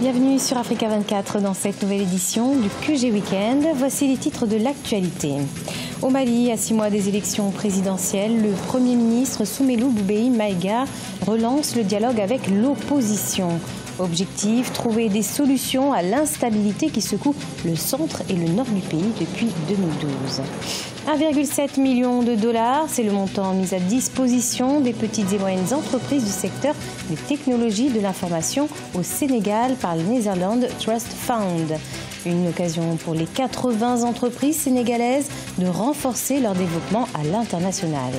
Bienvenue sur Africa 24 dans cette nouvelle édition du QG Weekend. Voici les titres de l'actualité. Au Mali, à 6 mois des élections présidentielles, le Premier ministre Soumeylou Boubèye Maïga relance le dialogue avec l'opposition. Objectif, trouver des solutions à l'instabilité qui secoue le centre et le nord du pays depuis 2012. 1,7 million de dollars, c'est le montant mis à disposition des petites et moyennes entreprises du secteur des technologies de l'information au Sénégal par le Netherlands Trust Fund. Une occasion pour les 80 entreprises sénégalaises de renforcer leur développement à l'international.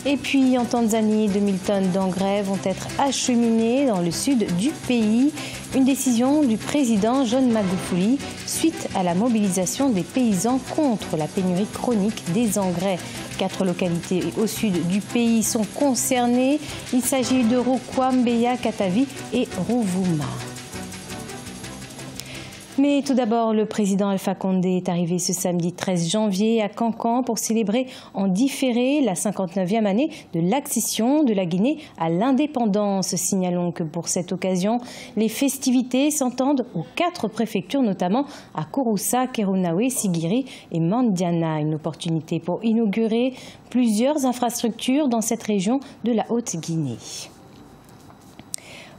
Et puis en Tanzanie, 2000 tonnes d'engrais vont être acheminées dans le sud du pays. Une décision du président John Magufuli suite à la mobilisation des paysans contre la pénurie chronique des engrais. 4 localités au sud du pays sont concernées. Il s'agit de Rukwa, Mbeya, Katavi et Rovuma. Mais tout d'abord, le président Alpha Condé est arrivé ce samedi 13 janvier à Cancan pour célébrer en différé la 59e année de l'accession de la Guinée à l'indépendance. Signalons que pour cette occasion, les festivités s'entendent aux 4 préfectures, notamment à Kouroussa, Kerounawé, Sigiri et Mandiana. Une opportunité pour inaugurer plusieurs infrastructures dans cette région de la Haute-Guinée.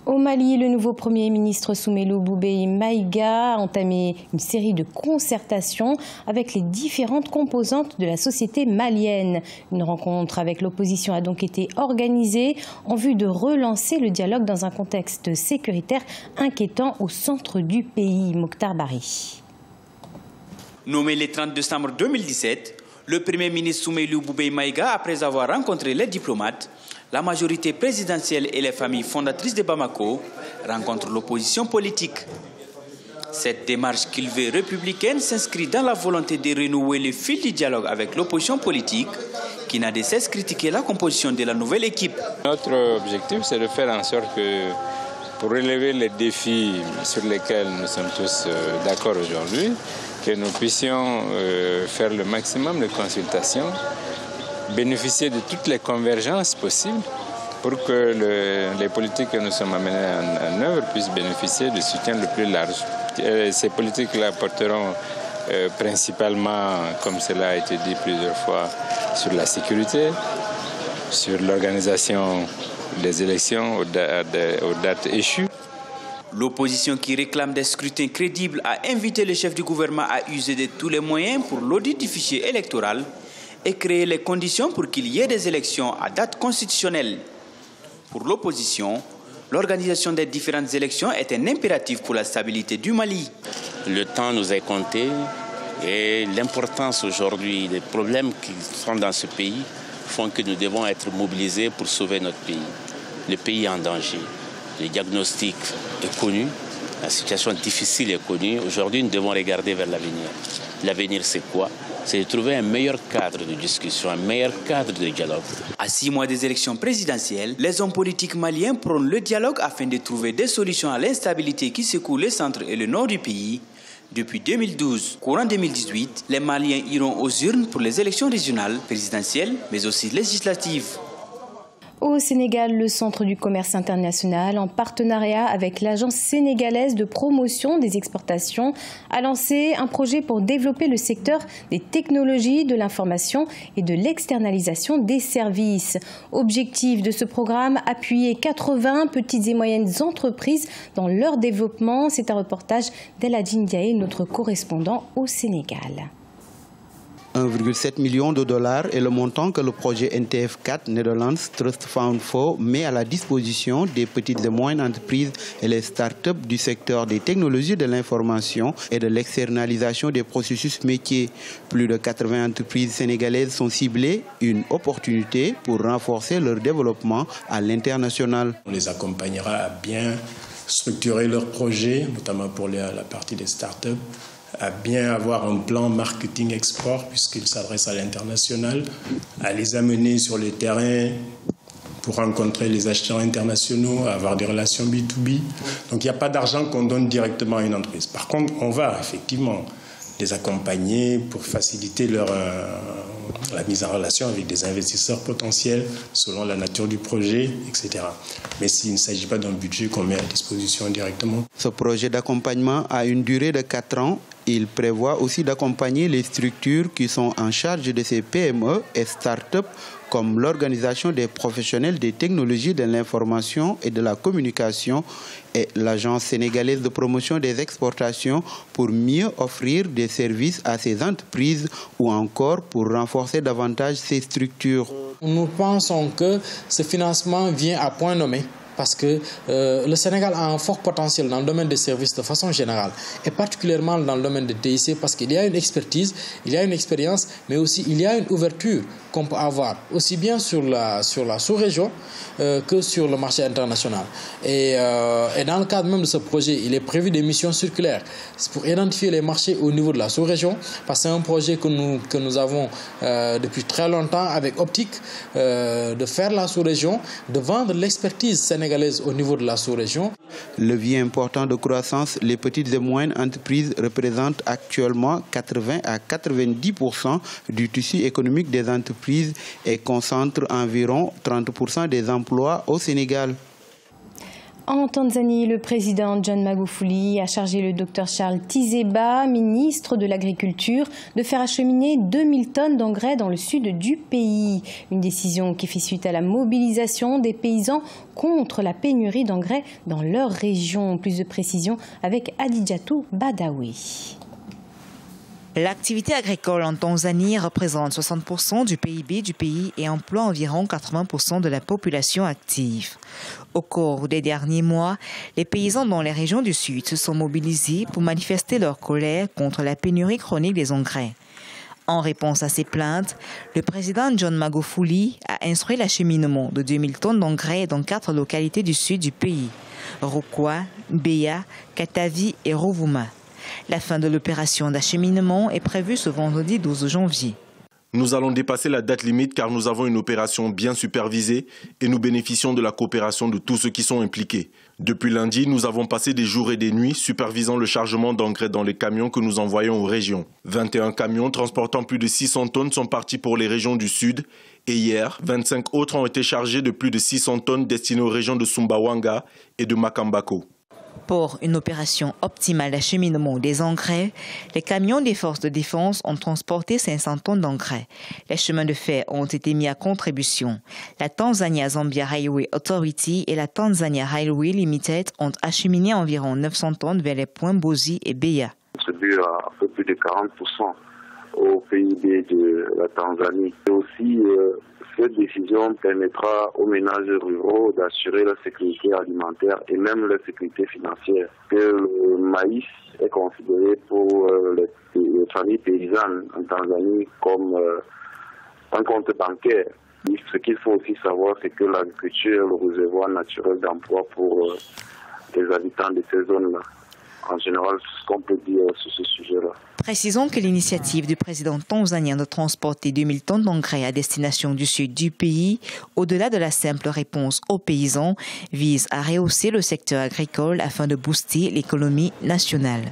Au Mali, le nouveau Premier ministre Soumeylou Boubèye Maïga a entamé une série de concertations avec les différentes composantes de la société malienne. Une rencontre avec l'opposition a donc été organisée en vue de relancer le dialogue dans un contexte sécuritaire inquiétant au centre du pays. Mokhtar Bari. Nommé le 30 décembre 2017, le Premier ministre Soumeylou Boubèye Maïga, après avoir rencontré les diplomates, la majorité présidentielle et les familles fondatrices de Bamako rencontrent l'opposition politique. Cette démarche qu'il veut républicaine s'inscrit dans la volonté de renouer le fil du dialogue avec l'opposition politique qui n'a de cesse critiquer la composition de la nouvelle équipe. Notre objectif, c'est de faire en sorte que pour relever les défis sur lesquels nous sommes tous d'accord aujourd'hui, que nous puissions faire le maximum de consultations, bénéficier de toutes les convergences possibles pour que les politiques que nous sommes amenés en œuvre puissent bénéficier du soutien le plus large. Et ces politiques-là porteront principalement, comme cela a été dit plusieurs fois, sur la sécurité, sur l'organisation des élections aux dates échues. L'opposition qui réclame des scrutins crédibles a invité le chef du gouvernement à user de tous les moyens pour l'audit du fichier électoral et créer les conditions pour qu'il y ait des élections à date constitutionnelle. Pour l'opposition, l'organisation des différentes élections est un impératif pour la stabilité du Mali. Le temps nous est compté et l'importance aujourd'hui des problèmes qui sont dans ce pays font que nous devons être mobilisés pour sauver notre pays. Le pays est en danger. Le diagnostic est connu, la situation difficile est connue. Aujourd'hui, nous devons regarder vers l'avenir. L'avenir, c'est quoi? C'est de trouver un meilleur cadre de discussion, un meilleur cadre de dialogue. À 6 mois des élections présidentielles, les hommes politiques maliens prônent le dialogue afin de trouver des solutions à l'instabilité qui secoue le centre et le nord du pays. Depuis 2012, courant 2018, les Maliens iront aux urnes pour les élections régionales, présidentielles, mais aussi législatives. Au Sénégal, le Centre du commerce international, en partenariat avec l'Agence sénégalaise de promotion des exportations, a lancé un projet pour développer le secteur des technologies de l'information et de l'externalisation des services. Objectif de ce programme, appuyer 80 petites et moyennes entreprises dans leur développement. C'est un reportage d'Eladine Diaye, notre correspondant au Sénégal. 1,7 million de dollars est le montant que le projet NTF4 Netherlands Trust Fund for met à la disposition des petites et moyennes entreprises et les start-up du secteur des technologies de l'information et de l'externalisation des processus métiers. Plus de 80 entreprises sénégalaises sont ciblées, une opportunité pour renforcer leur développement à l'international. On les accompagnera à bien structurer leurs projets, notamment pour la partie des start-up, à bien avoir un plan marketing-export puisqu'ils s'adressent à l'international, à les amener sur le terrain pour rencontrer les acheteurs internationaux, à avoir des relations B2B. Donc il n'y a pas d'argent qu'on donne directement à une entreprise. Par contre, on va effectivement les accompagner pour faciliter la mise en relation avec des investisseurs potentiels selon la nature du projet, etc. Mais s'il ne s'agit pas d'un budget qu'on met à disposition directement. Ce projet d'accompagnement a une durée de 4 ans. Il prévoit aussi d'accompagner les structures qui sont en charge de ces PME et start-up, comme l'Organisation des professionnels des technologies de l'information et de la communication et l'Agence sénégalaise de promotion des exportations, pour mieux offrir des services à ces entreprises ou encore pour renforcer davantage ces structures. Nous pensons que ce financement vient à point nommé, parce que le Sénégal a un fort potentiel dans le domaine des services de façon générale, et particulièrement dans le domaine des TIC, parce qu'il y a une expertise, il y a une expérience, mais aussi il y a une ouverture qu'on peut avoir, aussi bien sur la sous-région que sur le marché international. Et dans le cadre même de ce projet, il est prévu des missions circulaires pour identifier les marchés au niveau de la sous-région, parce que c'est un projet que nous avons depuis très longtemps avec optique de faire la sous-région, de vendre l'expertise sénégalaise au niveau de la sous-région. Levier important de croissance, les petites et moyennes entreprises représentent actuellement 80 à 90% du tissu économique des entreprises et concentrent environ 30% des emplois au Sénégal. En Tanzanie, le président John Magufuli a chargé le Dr Charles Tizeba, ministre de l'Agriculture, de faire acheminer 2000 tonnes d'engrais dans le sud du pays. Une décision qui fait suite à la mobilisation des paysans contre la pénurie d'engrais dans leur région. Plus de précisions avec Adidjatou Badawi. L'activité agricole en Tanzanie représente 60% du PIB du pays et emploie environ 80% de la population active. Au cours des derniers mois, les paysans dans les régions du Sud se sont mobilisés pour manifester leur colère contre la pénurie chronique des engrais. En réponse à ces plaintes, le président John Magufuli a instruit l'acheminement de 2000 tonnes d'engrais dans 4 localités du sud du pays: Rukwa, Mbeya, Katavi et Rovuma. La fin de l'opération d'acheminement est prévue ce vendredi 12 janvier. Nous allons dépasser la date limite car nous avons une opération bien supervisée et nous bénéficions de la coopération de tous ceux qui sont impliqués. Depuis lundi, nous avons passé des jours et des nuits supervisant le chargement d'engrais dans les camions que nous envoyons aux régions. 21 camions transportant plus de 600 tonnes sont partis pour les régions du Sud et hier, 25 autres ont été chargés de plus de 600 tonnes destinées aux régions de Sumbawanga et de Makambako. Pour une opération optimale d'acheminement des engrais, les camions des forces de défense ont transporté 500 tonnes d'engrais. Les chemins de fer ont été mis à contribution. La Tanzania Zambia Highway Authority et la Tanzania Highway Limited ont acheminé environ 900 tonnes vers les points Bozi et Beya. Contribue à un peu plus de 40% au PIB de la Tanzanie. Et aussi, cette décision permettra aux ménages ruraux d'assurer leur sécurité alimentaire et même leur sécurité financière. Que le maïs est considéré pour les familles paysannes en Tanzanie comme un compte bancaire. Ce qu'il faut aussi savoir, c'est que l'agriculture est le réservoir naturel d'emploi pour les habitants de ces zones-là. En général, ce qu'on peut dire sur ce sujet-là. Précisons que l'initiative du président tanzanien de transporter 2000 tonnes d'engrais à destination du sud du pays, au-delà de la simple réponse aux paysans, vise à rehausser le secteur agricole afin de booster l'économie nationale.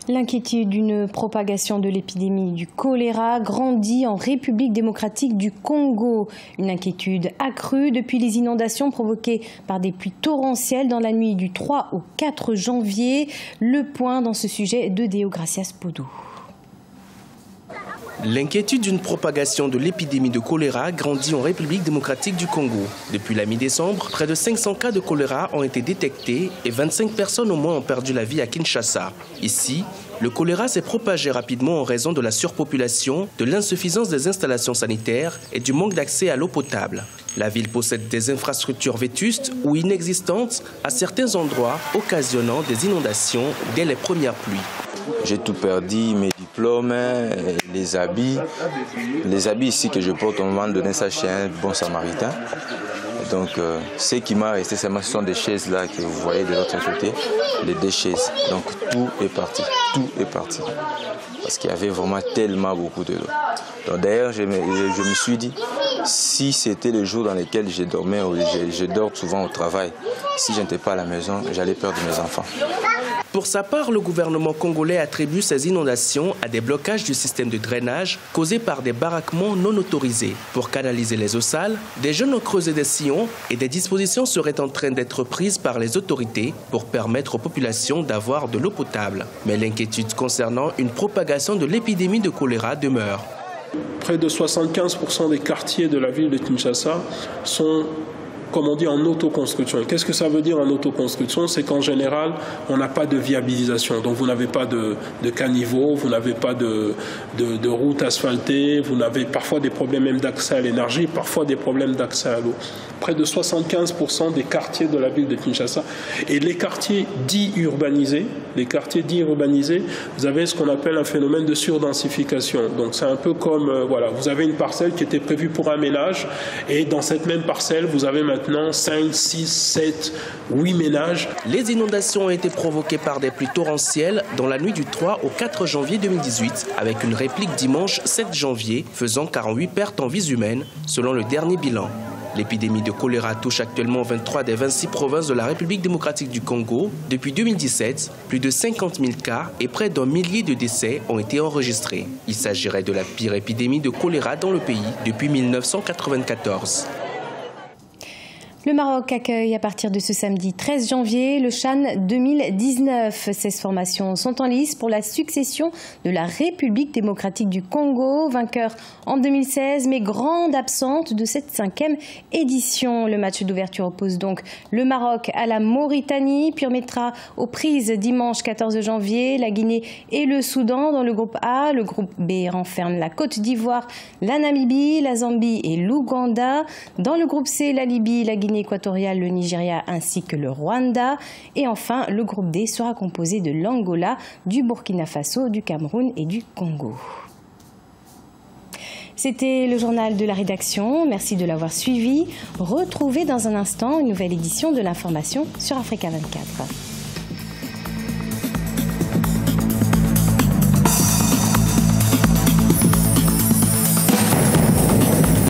L'inquiétude d'une propagation de l'épidémie du choléra grandit en République démocratique du Congo. Une inquiétude accrue depuis les inondations provoquées par des pluies torrentielles dans la nuit du 3 au 4 janvier. Le point dans ce sujet de Deogracias Podou. L'inquiétude d'une propagation de l'épidémie de choléra grandit en République démocratique du Congo. Depuis la mi-décembre, près de 500 cas de choléra ont été détectés et 25 personnes au moins ont perdu la vie à Kinshasa. Ici, le choléra s'est propagé rapidement en raison de la surpopulation, de l'insuffisance des installations sanitaires et du manque d'accès à l'eau potable. La ville possède des infrastructures vétustes ou inexistantes à certains endroits, occasionnant des inondations dès les premières pluies. J'ai tout perdu, mes diplômes, les habits. Les habits ici que je porte, on m'a donné ça chez un bon samaritain. Donc, ce qui m'a resté, ce sont des chaises là que vous voyez de l'autre côté, les 2 chaises. Donc, tout est parti, parce qu'il y avait vraiment tellement beaucoup de l'eau. Donc, d'ailleurs, je me suis dit, si c'était le jour dans lequel je dormais, je dors souvent au travail, si je n'étais pas à la maison, j'allais perdre mes enfants. Pour sa part, le gouvernement congolais attribue ces inondations à des blocages du système de drainage causés par des baraquements non autorisés. Pour canaliser les eaux sales, des jeunes ont creusé des sillons et des dispositions seraient en train d'être prises par les autorités pour permettre aux populations d'avoir de l'eau potable. Mais l'inquiétude concernant une propagation de l'épidémie de choléra demeure. Près de 75% des quartiers de la ville de Kinshasa sont, comme on dit, en autoconstruction. Qu'est-ce que ça veut dire en autoconstruction? C'est qu'en général, on n'a pas de viabilisation. Donc vous n'avez pas de caniveau, vous n'avez pas de route asphaltée, vous avez parfois des problèmes même d'accès à l'énergie, parfois des problèmes d'accès à l'eau. Près de 75% des quartiers de la ville de Kinshasa. Et les quartiers dits urbanisés, vous avez ce qu'on appelle un phénomène de surdensification. Donc c'est un peu comme, voilà, vous avez une parcelle qui était prévue pour un ménage, et dans cette même parcelle, vous avez maintenant 5, 6, 7, 8 ménages. Les inondations ont été provoquées par des pluies torrentielles dans la nuit du 3 au 4 janvier 2018, avec une réplique dimanche 7 janvier, faisant 48 pertes en vies humaines, selon le dernier bilan. L'épidémie de choléra touche actuellement 23 des 26 provinces de la République démocratique du Congo. Depuis 2017, plus de 50 000 cas et près d'1 millier de décès ont été enregistrés. Il s'agirait de la pire épidémie de choléra dans le pays depuis 1994. Le Maroc accueille à partir de ce samedi 13 janvier le CHAN 2019. Ces formations sont en lice pour la succession de la République démocratique du Congo, vainqueur en 2016 mais grande absente de cette 5e édition. Le match d'ouverture oppose donc le Maroc à la Mauritanie, puis remettra aux prises dimanche 14 janvier la Guinée et le Soudan dans le groupe A. Le groupe B renferme la Côte d'Ivoire, la Namibie, la Zambie et l'Ouganda. Dans le groupe C, la Libye, la Guinée équatoriale, le Nigeria ainsi que le Rwanda. Et enfin, le groupe D sera composé de l'Angola, du Burkina Faso, du Cameroun et du Congo. C'était le journal de la rédaction. Merci de l'avoir suivi. Retrouvez dans un instant une nouvelle édition de l'information sur Africa 24.